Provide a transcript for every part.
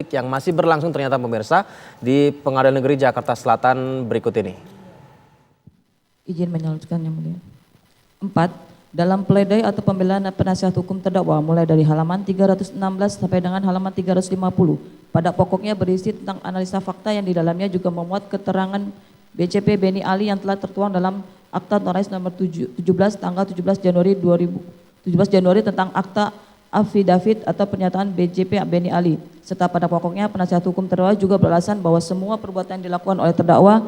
etik yang masih berlangsung ternyata pemirsa di Pengadilan Negeri Jakarta Selatan berikut ini. Izin menyalurkan yang mulia. 4. Dalam pledoi atau pembelaan penasihat hukum terdakwa mulai dari halaman 316 sampai dengan halaman 350. Pada pokoknya berisi tentang analisa fakta yang di dalamnya juga memuat keterangan BCP Beni Ali yang telah tertuang dalam Akta Notaris nomor 17 tanggal 17 Januari tentang akta affidavit atau pernyataan BCP Beni Ali. Serta pada pokoknya penasihat hukum terdakwa juga beralasan bahwa semua perbuatan yang dilakukan oleh terdakwa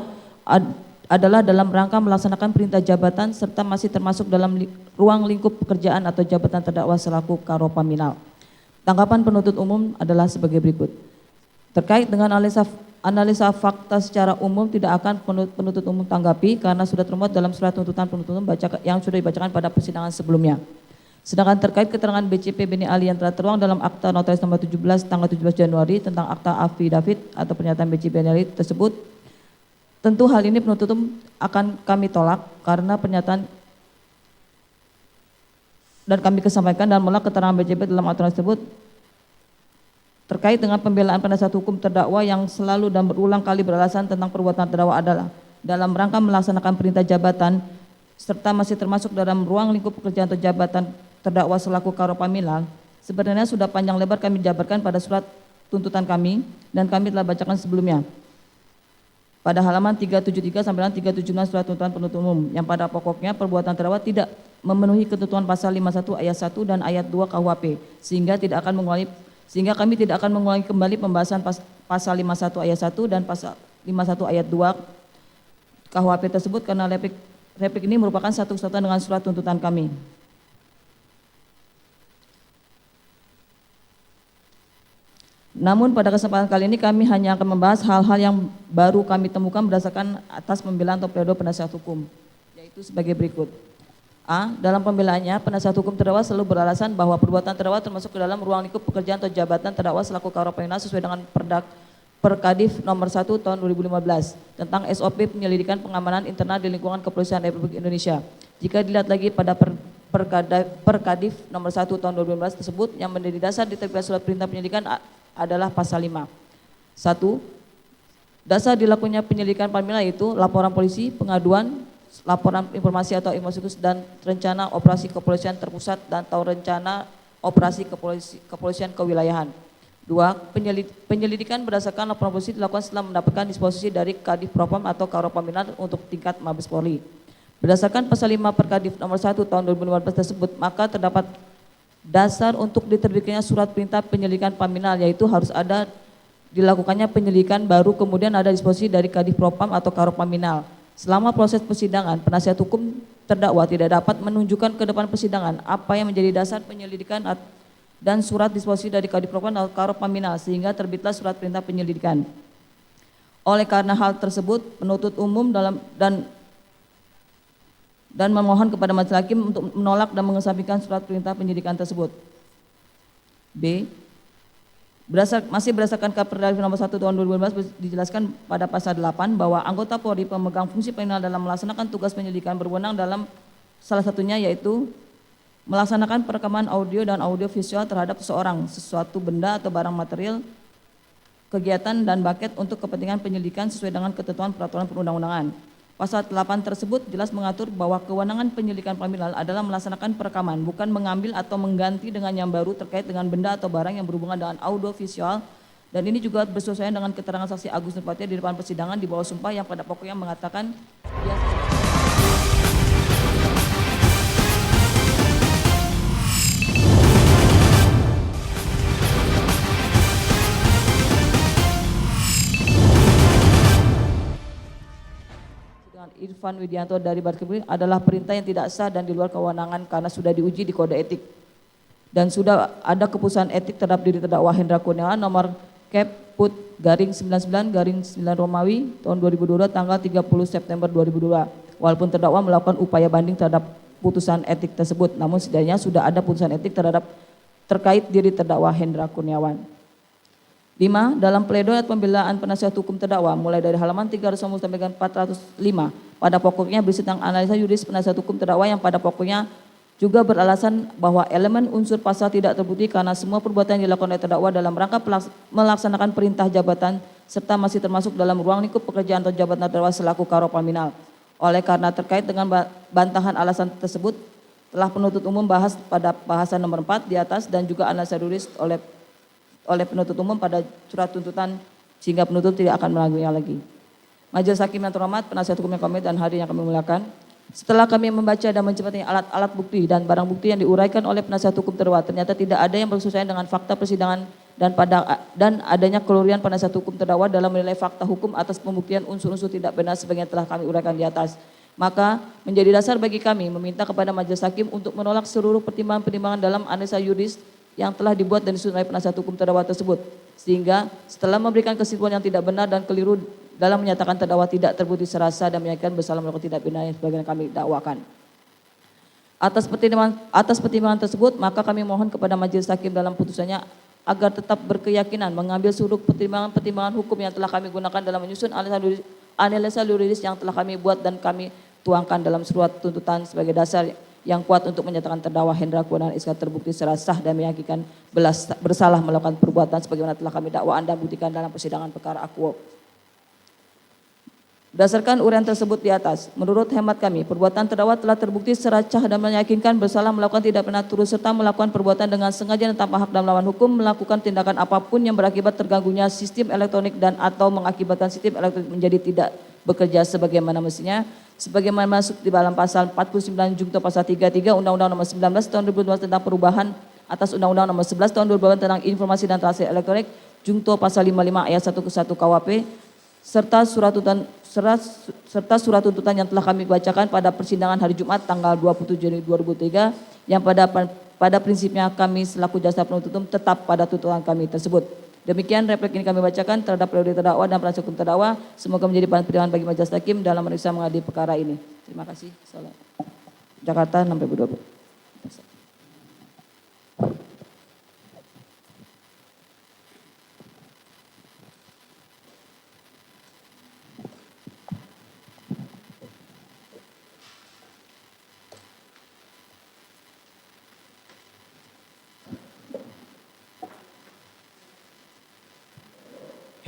adalah dalam rangka melaksanakan perintah jabatan serta masih termasuk dalam ruang lingkup pekerjaan atau jabatan terdakwa selaku Karopaminal. Tanggapan penuntut umum adalah sebagai berikut. Terkait dengan analisa fakta secara umum tidak akan penuntut umum tanggapi karena sudah termuat dalam surat tuntutan penuntut umum yang sudah dibacakan pada persidangan sebelumnya. Sedangkan terkait keterangan BCP Beni Ali yang telah tertuang dalam Akta Notaris nomor 17 tanggal 17 Januari tentang akta affidavit atau pernyataan BCP Beni Ali tersebut, tentu hal ini penuntut umum akan kami tolak karena pernyataan dan kami kesampaikan dan menolak keterangan BCP dalam aturan tersebut terkait dengan pembelaan penasihat hukum terdakwa yang selalu dan berulang kali beralasan tentang perbuatan terdakwa adalah dalam rangka melaksanakan perintah jabatan serta masih termasuk dalam ruang lingkup pekerjaan atau jabatan terdakwa selaku Karopaminal. Sebenarnya sudah panjang lebar kami jabarkan pada surat tuntutan kami dan kami telah bacakan sebelumnya. Pada halaman 373 sampai dengan 376 surat tuntutan penuntut umum yang pada pokoknya perbuatan terdakwa tidak memenuhi ketentuan pasal 51 ayat 1 dan ayat 2 KUHP sehingga kami tidak akan mengulangi kembali pembahasan pasal 51 ayat 1 dan pasal 51 ayat 2 KUHP tersebut karena replik ini merupakan satu kesatuan dengan surat tuntutan kami. Namun pada kesempatan kali ini kami hanya akan membahas hal-hal yang baru kami temukan berdasarkan atas pembelaan atau pledoi penasihat hukum, yaitu sebagai berikut. A. Dalam pembelaannya, penasihat hukum terdakwa selalu beralasan bahwa perbuatan terdakwa termasuk ke dalam ruang lingkup pekerjaan atau jabatan terdakwa selaku Karopaminal sesuai dengan Perkadif nomor 1 tahun 2015 tentang SOP penyelidikan pengamanan internal di lingkungan Kepolisian Republik Indonesia. Jika dilihat lagi pada Perkadif nomor 1 tahun 2015 tersebut yang menjadi dasar diterbitkan surat perintah penyelidikan adalah pasal 5. 1. Dasar dilakukannya penyelidikan Paminal yaitu laporan polisi, pengaduan, laporan informasi atau informasi dan rencana operasi kepolisian terpusat dan atau rencana operasi kepolisian kewilayahan. 2. Penyelidikan berdasarkan laporan polisi dilakukan setelah mendapatkan disposisi dari Kadif Propam atau Karopaminal untuk tingkat Mabes Polri. Berdasarkan pasal 5 Perkadif nomor 1 tahun 2015 tersebut, maka terdapat dasar untuk diterbitkannya surat perintah penyelidikan Paminal yaitu harus ada dilakukannya penyelidikan baru kemudian ada disposisi dari Kadif Propam atau Karopaminal. Selama proses persidangan, penasihat hukum terdakwa tidak dapat menunjukkan ke depan persidangan apa yang menjadi dasar penyelidikan dan surat disposisi dari Kadif Propam atau Karopaminal sehingga terbitlah surat perintah penyelidikan. Oleh karena hal tersebut, penuntut umum dan memohon kepada majelis hakim untuk menolak dan mengesampingkan surat perintah penyidikan tersebut. B. Masih berdasarkan Perkadif nomor 1 tahun 2015 dijelaskan pada pasal 8 bahwa anggota Polri pemegang fungsi penyidikan dalam melaksanakan tugas penyelidikan berwenang dalam salah satunya yaitu melaksanakan perekaman audio dan audio visual terhadap seseorang, sesuatu benda atau barang material, kegiatan dan paket untuk kepentingan penyelidikan sesuai dengan ketentuan peraturan perundang-undangan. Pasal 8 tersebut jelas mengatur bahwa kewenangan penyelidikan Paminal adalah melaksanakan perekaman, bukan mengambil atau mengganti dengan yang baru terkait dengan benda atau barang yang berhubungan dengan audio visual. Dan ini juga bersesuaian dengan keterangan saksi Agus Nurpatria di depan persidangan di bawah sumpah yang pada pokoknya mengatakan Irfan Widianto dari Barreskrim adalah perintah yang tidak sah dan di luar kewenangan karena sudah diuji di kode etik dan sudah ada keputusan etik terhadap diri terdakwa Hendra Kurniawan nomor Kep.Put garing 99 garing 9 Romawi tahun 2022 tanggal 30 September 2022. Walaupun terdakwa melakukan upaya banding terhadap putusan etik tersebut, namun setidaknya sudah ada putusan etik terkait diri terdakwa Hendra Kurniawan. 5. Dalam pledoi pembelaan penasihat hukum terdakwa mulai dari halaman 300 sampai 405 pada pokoknya berisi tentang analisa yuridis penasihat hukum terdakwa yang pada pokoknya juga beralasan bahwa elemen unsur pasal tidak terbukti karena semua perbuatan yang dilakukan oleh terdakwa dalam rangka melaksanakan perintah jabatan serta masih termasuk dalam ruang lingkup pekerjaan atau jabatan terdakwa selaku Karopaminal. Oleh karena terkait dengan bantahan alasan tersebut telah penuntut umum bahas pada bahasan nomor 4 di atas dan juga analisa juris oleh penuntut umum pada surat tuntutan sehingga penuntut tidak akan melanjutnya lagi. Majelis Hakim yang terhormat, penasihat hukum yang kami dan hadirin yang kami muliakan. Setelah kami membaca dan mencermati alat-alat bukti dan barang bukti yang diuraikan oleh penasihat hukum terdakwa, ternyata tidak ada yang bersesuaian dengan fakta persidangan dan adanya kelurian penasihat hukum terdakwa dalam menilai fakta hukum atas pembuktian unsur-unsur tidak benar sebagaimana telah kami uraikan di atas. Maka menjadi dasar bagi kami meminta kepada majelis hakim untuk menolak seluruh pertimbangan-pertimbangan dalam analisa yuris yang telah dibuat dan disusun oleh penasihat hukum terdakwa tersebut. Sehingga setelah memberikan kesimpulan yang tidak benar dan keliru dalam menyatakan terdakwa tidak terbukti serasa dan menyatakan bersalah melakukan tindak pidana yang sebagaimana kami dakwakan. Atas pertimbangan tersebut, maka kami mohon kepada majelis hakim dalam putusannya agar tetap berkeyakinan mengambil seluruh pertimbangan hukum yang telah kami gunakan dalam menyusun analisa juridis yang telah kami buat dan kami tuangkan dalam surat tuntutan sebagai dasar yang kuat untuk menyatakan terdakwa Hendra Kurniawan SK terbukti secara sah dan meyakinkan bersalah melakukan perbuatan sebagaimana telah kami dakwaan dan buktikan dalam persidangan perkara Akuo. Berdasarkan uraian tersebut di atas, menurut hemat kami, perbuatan terdakwa telah terbukti secara sah dan meyakinkan bersalah melakukan tindak pidana turut serta melakukan perbuatan dengan sengaja dan tanpa hak dalam melawan hukum, melakukan tindakan apapun yang berakibat terganggunya sistem elektronik dan atau mengakibatkan sistem elektronik menjadi tidak bekerja sebagaimana mestinya, sebagaimana masuk di dalam pasal 49 Junto pasal 33 Undang-Undang Nomor 19 Tahun 2012 tentang perubahan atas Undang-Undang Nomor 11 Tahun 2012 tentang informasi dan transaksi elektronik, Junto pasal 55 ayat 1 ke 1 KUHP, serta surat tuntutan yang telah kami bacakan pada persidangan hari Jumat tanggal 27 Juni 2003 yang pada prinsipnya kami selaku jasa penuntut umum tetap pada tuntutan kami tersebut. Demikian replik ini kami bacakan terhadap periode terdakwa dan penasihat hukum terdakwa. Semoga menjadi bahan pertimbangan bagi majelis hakim dalam memeriksa mengadili perkara ini. Terima kasih. Salam. Jakarta 6 Februari 2020.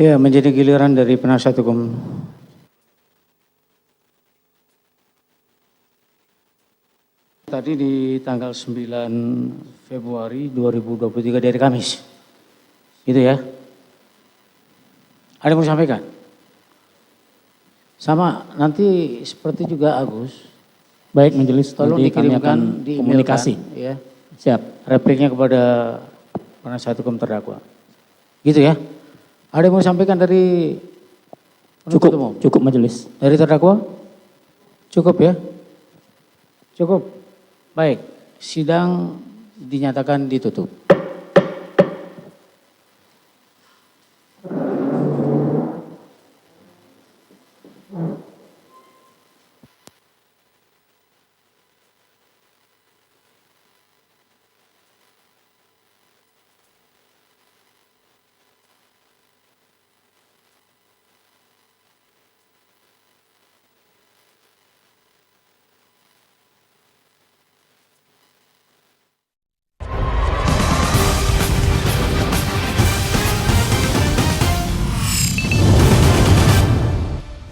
Ya, menjadi giliran dari penasihat hukum. Tadi di tanggal 9 Februari 2023 dari Kamis. Itu ya. Ada yang mau disampaikan? Sama, nanti seperti juga Agus. Baik majelis, Tolong nanti kami akan dikirimkan, komunikasi. ya. Siap. Repliknya kepada penasihat hukum terdakwa. Gitu ya. Ada yang mau disampaikan dari penuntut umum? Cukup majelis. Dari terdakwa? Cukup ya? Cukup. Baik, sidang dinyatakan ditutup.